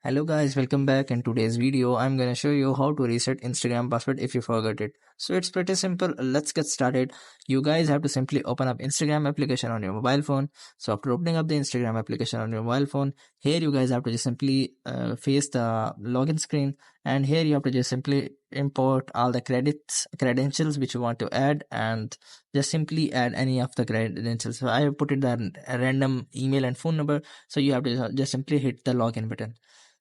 Hello guys, welcome back. In today's video I'm gonna show you how to reset Instagram password if you forgot it. So it's pretty simple. Let's get started. You guys have to simply open up Instagram application on your mobile phone. So after opening up the Instagram application on your mobile phone, here you guys have to just simply face the login screen, and here you have to just simply import all the credentials which you want to add, and just simply add any of the credentials. So I have put in the random email and phone number, so you have to just simply hit the login button.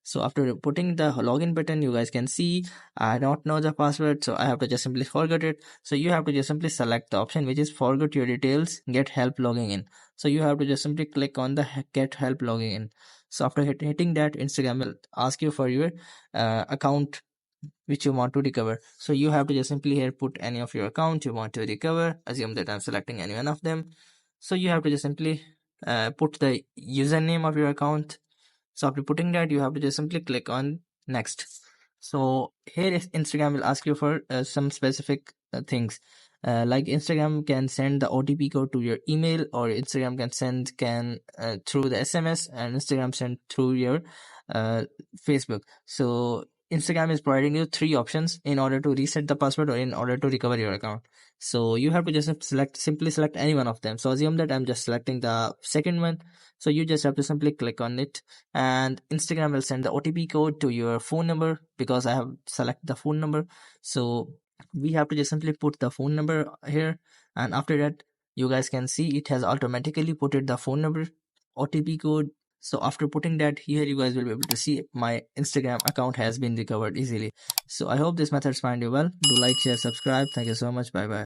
So after putting the login button, you guys can see I don't know the password, so I have to just simply forget it. So you have to just simply select the option which is forget your details, get help logging in. So you have to just simply click on the get help logging in. So after hitting that, Instagram will ask you for your account which you want to recover. So you have to just simply here put any of your account you want to recover. Assume that I'm selecting any one of them. So you have to just simply put the username of your account. So after putting that, you have to just simply click on next. So here is Instagram will ask you for some specific things. Like Instagram can send the OTP code to your email, or Instagram can through the SMS, and Instagram send through your Facebook. So Instagram is providing you three options in order to reset the password or in order to recover your account. So you have to just simply select any one of them. So assume that I'm just selecting the second one. So you just have to simply click on it, and Instagram will send the OTP code to your phone number because I have selected the phone number. So we have to just simply put the phone number here, and after that you guys can see it has automatically put it the phone number, OTP code. So after putting that here, you guys will be able to see my Instagram account has been recovered easily. So I hope this methods find you well. Do like, share, subscribe. Thank you so much. Bye bye.